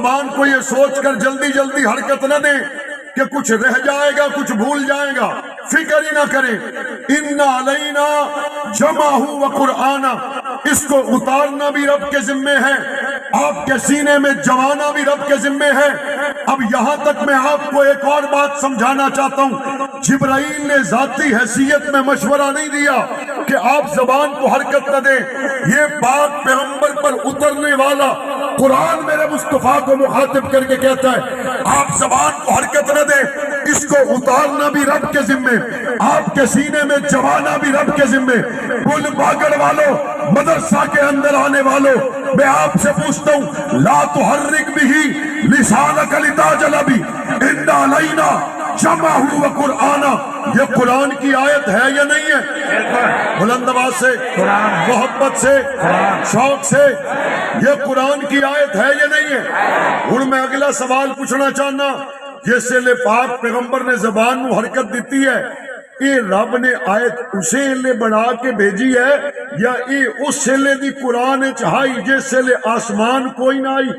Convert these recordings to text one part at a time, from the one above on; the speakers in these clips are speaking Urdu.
زبان کو یہ سوچ کر جلدی جلدی حرکت نہ دیں کہ کچھ رہ جائے گا، کچھ بھول جائے گا، فکر ہی نہ کریں۔ اِنَّ عَلَيْنَا جَمْعَهُ وَقُرْآنَ، اس کو اتارنا بھی رب کے ذمے ہے، آپ کے سینے میں جمانا بھی رب کے ذمے ہے۔ اب یہاں تک میں آپ کو ایک اور بات سمجھانا چاہتا ہوں، جبرائیل نے ذاتی حیثیت میں مشورہ نہیں دیا کہ آپ زبان کو حرکت نہ دیں، یہ پاک پیغمبر پر اترنے والا قرآن میرے مصطفیٰ کو مخاطب کر کے کہتا ہے آپ زبان کو حرکت نہ دیں، اس کو اتارنا بھی رب کے ذمے، آپ کے سینے میں جمانا بھی رب کے ذمے۔ پل باگڑ والوں، مدرسہ کے اندر آنے والوں، میں آپ سے پوچھتا ہوں، لا تحرک بھی لسانک لتعجل بھی، ان علینا جمعہ وقرآنہ، یہ قرآن کی آیت ہے یا نہیں ہے؟ بلند آواز سے، محبت سے، شوق سے، یہ قرآن کی آیت ہے یا نہیں ہے؟ ہن میں اگلا سوال پوچھنا چاہنا، جس لے پاک پیغمبر نے زبان نو حرکت دیتی ہے، اے رب نے آیت اسے لے بنا کے بھیجی ہے یا اے اس لے دی قرآن چاہائی جس لے آسمان کوئی نہ آئی؟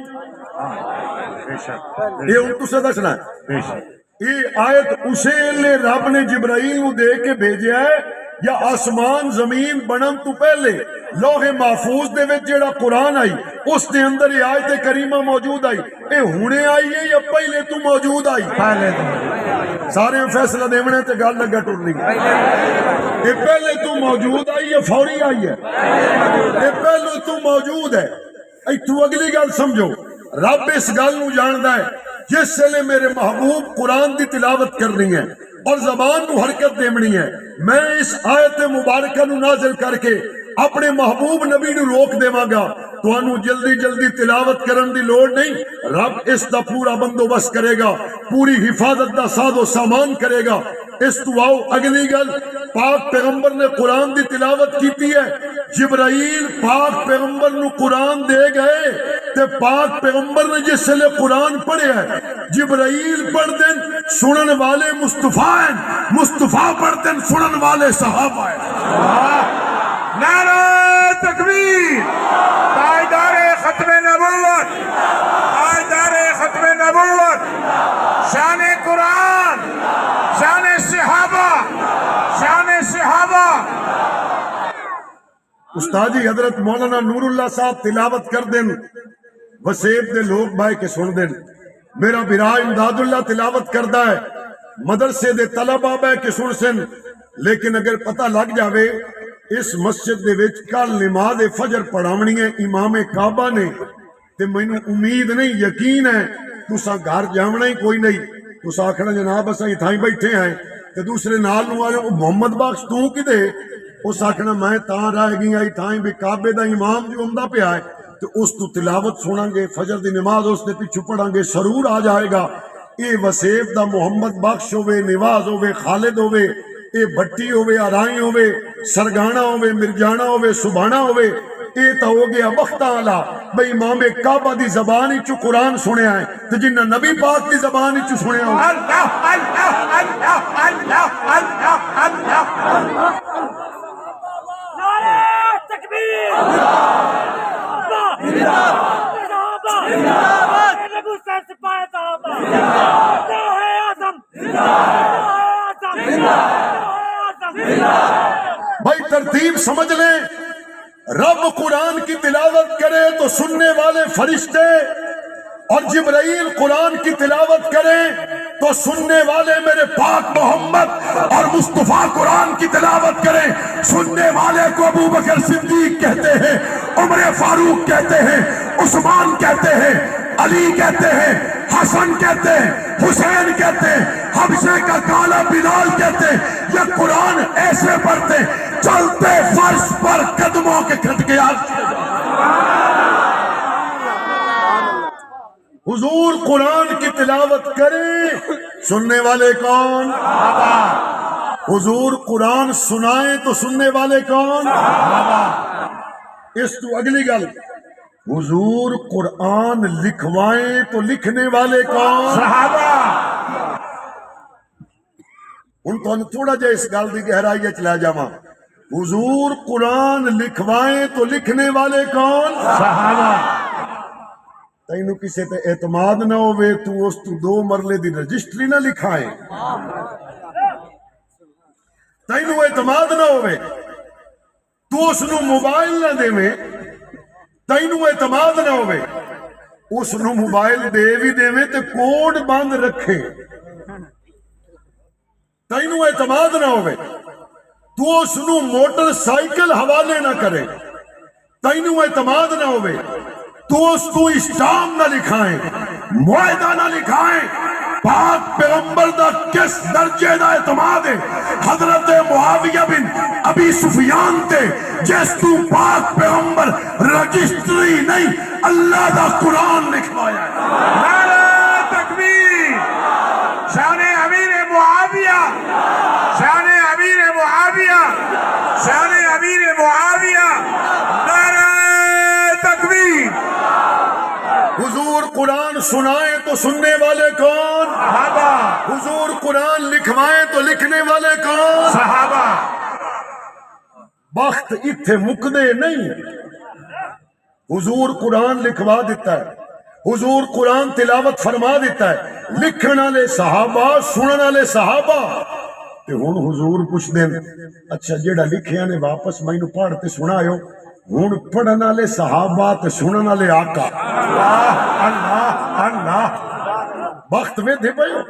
یہ ان تو سے دسنا ہے، یہ آیت اسے لے رب نے جبرائیل نو دے کے بھیجا ہے یا آسمان زمین بنن تو پہلے لوح محفوظ دے وچ جیڑا قرآن آئی اس دے اندر یہ آیت کریمہ موجود آئی، اے ہونے آئی ہے یا پہلے تو موجود آئی؟ سارے فیصلہ دیونے تے گل لگا ٹرنی، اے پہلے تو موجود آئی یا فوری آئی ہے؟ اے پہلے تو موجود ہے۔ اے تو اگلی گل سمجھو، رب اس گل نو جاندا ہے جس سے میرے محبوب قرآن دی تلاوت کرنی ہے اور زبان نو حرکت دیمنی ہے، میں اس آیت مبارکہ نو نازل کر کے اپنے محبوب نبی نو روک دیواں گا، تو انو جلدی جلدی تلاوت کرن دی لوڑ نہیں، رب اس دا پورا بندوبست کرے گا، پوری حفاظت دا ساز و سامان کرے گا۔ اس تو آؤ اگلی گل، پاک پیغمبر نے قرآن دی تلاوت کیتی ہے، جبرائیل پاک پیغمبر نو قرآن دے گئے تے پاک پیغمبر نے جس سے قرآن پڑھے ہے، جبرائیل پڑھ دیں سنن والے مصطفیٰ ہیں، مصطفیٰ پڑھ دیں سنن والے صحابہ ہیں۔ نعرہ تکبیر، تاجدار ختم نبوت، تاجدار ختم نبوت، شان قرآن، شان صحابہ، شان صحابہ۔ استادی حضرت مولانا نور اللہ صاحب تلاوت کر دیں، وسیب دے لوگ بھائی کے سن دیں، میرا برا امداد اللہ تلاوت کردہ ہے، مدرسے دے طلبہ بھائی کے سن سن، لیکن اگر پتہ لگ جاوے اس مسجد دے وچ کل نماز فجر پڑھاونی ہے امام کعبہ نے، تے مینوں امید نہیں یقین ہے تساں گھر جاونا ہی کوئی نہیں، تساں آکھنا جناب اساں اتھاں ہی بیٹھے ہیں، تے دوسرے نال نو آئے محمد بخش تو کدے، اس آکھنا میں تاں رہ گئی آئی تھاں بھی کعبے دا امام جو عمدہ پہ آئے، تو اس تو تلاوت سنیں گے، فجر دی نماز اس دے پیچھے پڑھیں گے، سرور آ جائے گا۔ اے وسیب دا محمد بخش ہوئے، نواز ہوئے، خالد ہوئے، اے بھٹی ہوئے، آرائی ہوئے، سرگانا ہوئے، مرجانا ہوئے، سبحانہ ہوئے، اے تا ہو گیا وقت آلہ بھئی امام کعبہ دی زبانی چو قرآن سنے آئے تو جنہ نبی پاک دی زبانی چو سنے آئے۔ اللہ اللہ اللہ اللہ اللہ اللہ۔ نعرہ تکبیر، نبو صاحب سپاہی صحابہ، الہ اعظم، بھائی ترتیب سمجھ لیں، رب قرآن کی تلاوت کرے تو سننے والے فرشتے، اور جبرائیل قرآن کی تلاوت کریں تو سننے والے میرے پاک محمد، اور مصطفیٰ قرآن کی تلاوت کریں سننے والے کو ابو بکر صدیق کہتے ہیں، عمر فاروق کہتے ہیں، عثمان کہتے ہیں، علی کہتے ہیں، حسن کہتے ہیں، حسین کہتے ہیں، حبشے کا کالا بلال کہتے ہیں۔ یہ قرآن ایسے پڑھتے چلتے فرش پر قدموں کے کھٹکے حضور قرآن کی تلاوت کریں، سننے والے کون؟ حضور قرآن سنائیں تو سننے والے کون؟ اس تو اگلی گل، حضور قرآن لکھوائیں تو لکھنے والے کون؟ صحابہ۔ ان تو تھوڑا جا اس گل دی گہرائی چلا جاواں، حضور قرآن لکھوائیں تو لکھنے والے کون؟ صحابہ۔ تینوں کسے تے اعتماد نہ ہوئے تو اس تو 2 مرلے دی رجسٹری نہ لکھائیں، تینوں اعتماد نہ ہوئے تو اس نو موبائل نہ دے میں، تینوں اعتماد نہ ہوئے اس نو موبائل دے بھی دے میں تے کوڈ بند رکھے، تینوں اعتماد نہ ہوئے تو اس نو موٹر سائیکل حوالے نہ کرے، تینوں اعتماد نہ ہوئے تو اس کو اسٹام نہ لکھائیں، معاہدہ نہ لکھائیں۔ پاک پیغمبر دا کس درجے دا اعتماد ہے؟ حضرت معاویہ بن ابی سفیان تے جس تو پاک پیغمبر رجسٹری نہیں اللہ دا قرآن لکھوایا ہے۔ نعرہ تکبیر، شان امیر معاویہ، شان امیر معاویہ، شان امیر معاویہ، نعرہ تکبیر۔ حضور قرآن سنائیں تو سننے والے کون؟ صحابہ، حضور قرآن لکھوائیں تو لکھنے والے کون؟ صحابہ۔ بخت اتھے مکدے نہیں، حضور قرآن لکھوا دیتا ہے، حضور قرآن تلاوت فرما دیتا ہے، لکھن والے صحابہ، سنن والے صحابہ تے ہن حضور پوچھ دین اچھا جیڑا لکھیا نے واپس مینوں پڑھ تے سنایو، ہن پڑھن والے صحابہ تے سنن والے آقا، اللہ اللہ اللہ۔ بخت وے دے پئیو،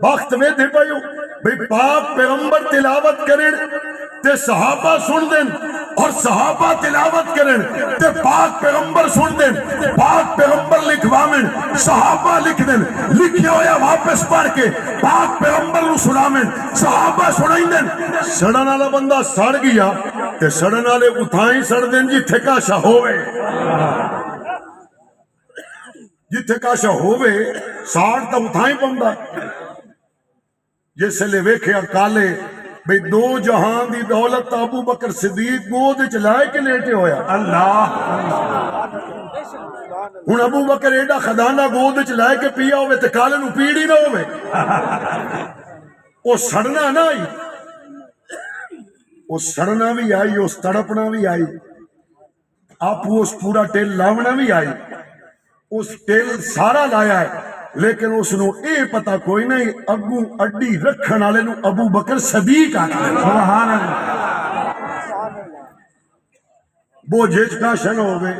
بخت وے دے پئیو بھئی پاک پیغمبر تلاوت کریں تے صحابہ سن دیں، اور صحابہ تلاوت کریں تے پاک پیغمبر سن دیں، پاک پیغمبر لکھوامن صحابہ لکھ دیں، لکھیا ہویا واپس پڑھ کے پاک پیغمبر نو سنامن صحابہ سنائیں دیں۔ سڑن والا بندہ سڑ گیا تے سڑن والے اتھائیں سڑ دیں جتھے کاشا ہوئے، جتھے کاشا ہوئے ساڑ تا اتھائیں پوندا۔ جس لے ویکھیا کالے بھئی 2 جہان دی دولت ابو بکر صدیق گود وچ لائے کے لیٹے ہویا، اللہ۔ ہن ابو بکر ایڈا خزانہ گود وچ لائے کے پیا ہوئے تے کالے نو پیڑی نہ ہوئے، او سڑنا نہ آئی، او سڑنا بھی آئی، اس تڑپنا بھی آئی، آپ اس پورا ٹیل لاونا بھی آئی، اس ٹیل سارا لایا ہے، لیکن اس نو اے پتہ کوئی نہیں اگو اڈی رکھن والے نو ابو بکر صدیق آکھدے نے۔ سبحان اللہ۔ بوجھے چ کا شن ہوئے۔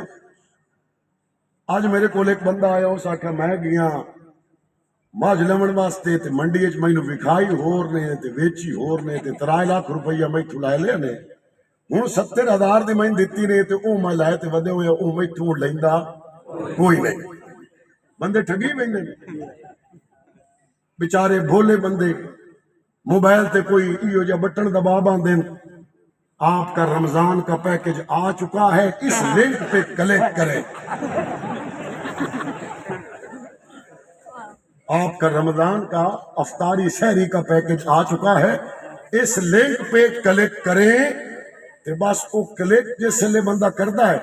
آج میرے کول ایک بندہ آیا، اس آکھا میں گیا ماج لمن واسطے تے منڈی وچ مینوں وکھائی ہور نے تے ویچی ہور نے تے 3 لاکھ روپیہ میتھوں لے لے نے، ہن 70,000 دی میں دتی نے تے او میں لائے تے ودے ہوئے او میتھوں لیندا کوئی نہیں۔ بندے ٹھگی ویندے نے، بیچارے بھولے بندے موبائل تے کوئی ایو جا بٹن دبا باندھیں، آپ کا رمضان کا پیکج آ چکا ہے، اس لنک پہ کلک کریں، آپ کا رمضان کا افطاری سحری کا پیکج آ چکا ہے، اس لنک پہ کلک کریں، تے بس وہ کلک جس لئے بندہ کرتا ہے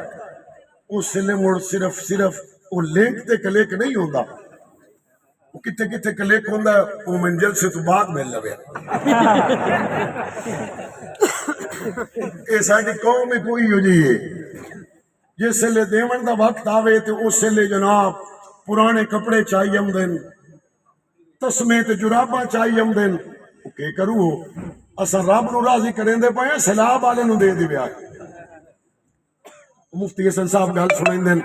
اس لئے مڑ صرف وہ لنک تے کلک نہیں ہوندہ، وہ کتے کتے کلک ہوندہ ہے، وہ منجل سے تو بعد مل لگے۔ ایسا کہ قوم کوئی ہو جائیے جس لئے دیون دا وقت آوے تے اس لئے جناب پرانے کپڑے چاہیے ہم دن، تسمے تے جراباں چاہیے ہم دن، وہ کہ کرو اصلا رب نو راضی کریں دے پائیں سلاب آلے نو دے دی بیا۔ مفتی حسن صاحب گل سنیں دن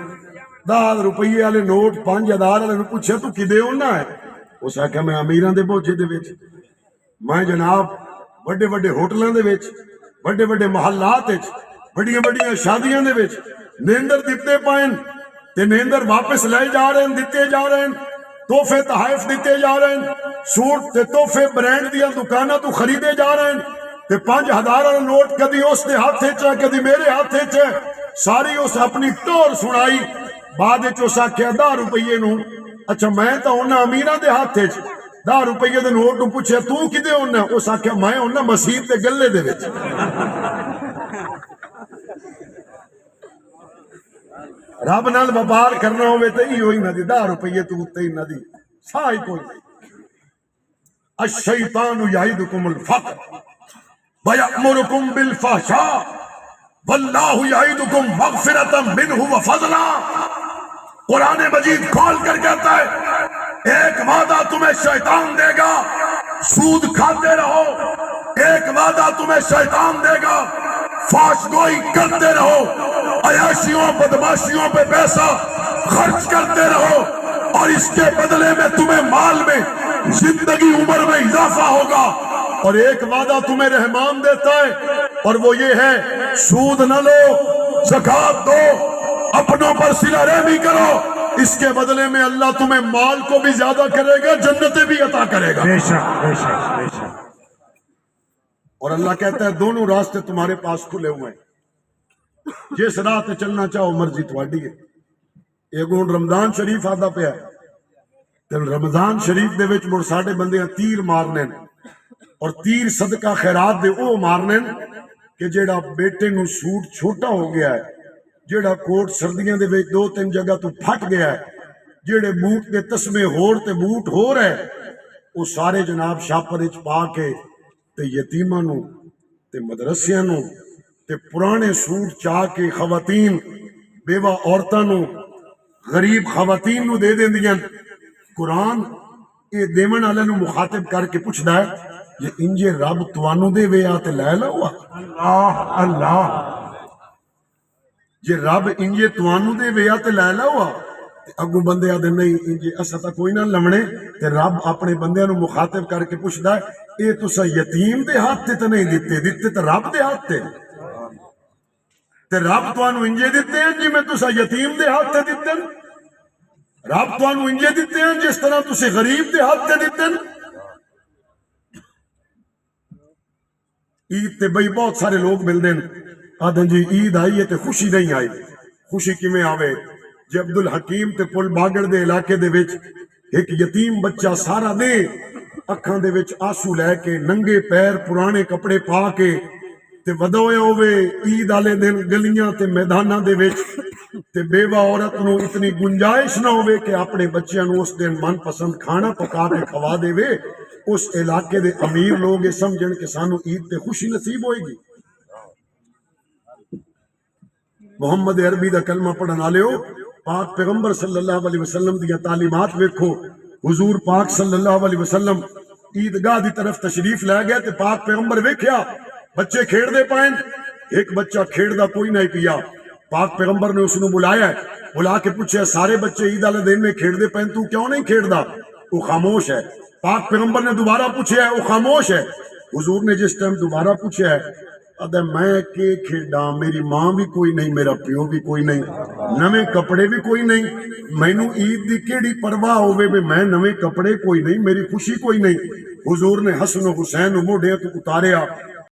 10 روپیے والے نوٹ 5,000 والے نو پوچھے تو کدے ہونا ہے، اس آکھیا میں امیراں دے بوجھے دے وچ، میں جناب بڑے بڑے ہوٹلاں دے وچ، بڑے بڑے محلات وچ، بڑیاں بڑیاں شادیاں دے وچ نیندر دتے پائیں تے نیندر واپس لے جا رہے ہیں، دتے جا رہے ہیں، تحفے تحائف دیتے جا رہے ہیں، سوٹ تے تحفے برانڈ دیا دکاناں تو خریدے جا رہے ہیں، تے 5,000 والا نوٹ کدی اس دے ہاتھ وچ ہے کدی میرے ہاتھ وچ ہے، ساری اس اپنی ٹور سنائی، بعد وچ اس آکھیا 10 روپیے نو، اچھا میں تا ہونا امیراں دے ہاتھ وچ، 10 روپیے دے نوٹ نو پوچھیا تو کدے ہونا، اس آکھیا میں ہونا مسجد دے گلے دے وچ۔ رب نال وپار کرنا ہوئے تے ہی ہوئی نہ دی 10 روپیے تو اتے ہی نہ دی، سائی کوئی نہیں۔ الشیطان یعیدکم الفقر ویأمرکم بالفحشاء واللہ یعیدکم مغفرۃ منہ وفضلا۔ قرآن مجید کھول کر کہتا ہے ایک وعدہ تمہیں شیطان دے گا، سود کھاتے رہو، ایک وعدہ تمہیں شیطان دے گا، فحش گوئی کرتے رہو، عیاشیوں بدماشیوں پہ پیسہ خرچ کرتے رہو، اور اس کے بدلے میں تمہیں مال میں زندگی عمر میں اضافہ ہوگا۔ اور ایک وعدہ تمہیں رحمان دیتا ہے، اور وہ یہ ہے سود نہ لو، زکوٰۃ دو، اپنوں پر صلہ رحمی کرو، اس کے بدلے میں اللہ تمہیں مال کو بھی زیادہ کرے گا، جنتیں بھی عطا کرے گا۔ بے شک بے شک بے شک۔ اور اللہ کہتا ہے دونوں راستے تمہارے پاس کھلے ہوئے ہیں، جس راہ تے چلنا چاہو مرضی تھوڑی ہے۔ ایک ہن رمضان شریف آتا پیا تے رمضان شریف دے وچ مڑ ساڈے بندے تیر مارنے نے، اور تیر صدقہ خیرات دے او مارنے کہ جیڑا بیٹے نو سوٹ چھوٹا ہو گیا ہے، جیڑا کوٹ سردیاں دے وچ 2-3 جگہ تو پھٹ گیا ہے، جیڑے بوٹ دے تسمے ہور تے بوٹ ہو رہے وہ سارے جناب شاپر وچ پا کے تے یتیماں نو تے مدرسیاں نو تے پرانے سوٹ چاہ کے خواتین بیوہ عورتاں نو غریب خواتین نو دے دیندیاں۔ قرآن اے دیون والے نو مخاطب کر کے پوچھدا ہے یہ انجے رب توانو دے وے تے لے لو۔ اللہ اللہ۔ جے رب انجے توانو دے وے تے لے لو، اگوں بندے آدھے نہیں انجے اسا تا کوئی نہ لمنے، تے رب اپنے بندیاں نو مخاطب کر کے پوچھدا ہے اے تسا یتیم دے ہاتھ تے نہیں دتے تے رب دے ہاتھ تے رب توانو انجے دتے ہیں جی میں تسا یتیم دے ہاتھ تے دتے ہیں، رب توانو انجے دتے ہیں جس طرح تسے غریب دے ہاتھ تے دتے ہیں۔ عید تے بھئی بہت سارے لوگ ملدے ہیں، آدھیں جی عید آئی ہے تے خوشی نہیں آئی۔ خوشی کیویں آوے؟ جے عبد الحکیم تے پل باگڑ دے علاقے دے وچ ایک یتیم بچہ سارا دے اکھاں دے وچ آنسو لے کے ننگے پیر پرانے کپڑے پا کے تے ودویا ہوئے عید والے دن گلیاں تے میداناں دے وچ، تے بیوہ عورت نو اتنی گنجائش نہ ہوئے کہ اپنے بچیاں نو اس دن من پسند کھانا پکا کے کھوا دے وے، اس علاقے دے امیر لوگ یہ سمجھن کہ سانو عید تے خوشی نصیب ہوئے گی۔ محمد عربی دا کلمہ پڑھن والےو، پاک پیغمبر صلی اللہ علیہ وسلم دیا تعلیمات ویکھو۔ حضور پاک صلی اللہ علیہ وسلم عیدگاہ دی طرف تشریف لے گئے تے پاک پیغمبر ویکھیا بچے کھیڑ دے پائیں، ایک بچہ کھیڑ دا کوئی نہیں پیا۔ پاک پیغمبر نے اس نو بلایا، بلا کے پوچھا سارے بچے عید والے دن میں کھیڑ دے پائیں، تو کیوں نہیں کھیڑدا؟ وہ خاموش ہے۔ پاک پیغمبر نے دوبارہ پوچھا ہے، وہ خاموش ہے۔ حضور نے جس ٹائم دوبارہ پوچھا ہے، ادھا میں کے کھیڑا، میری ماں بھی کوئی نہیں، میرا پیو بھی کوئی نہیں، نویں کپڑے بھی کوئی نہیں، مینوں عید دی کیڑی پرواہ ہوے بھی میں نویں کپڑے کوئی نہیں، میری خوشی کوئی نہیں۔ حضور نے حسن و حسین موڈیاں تو اتاریا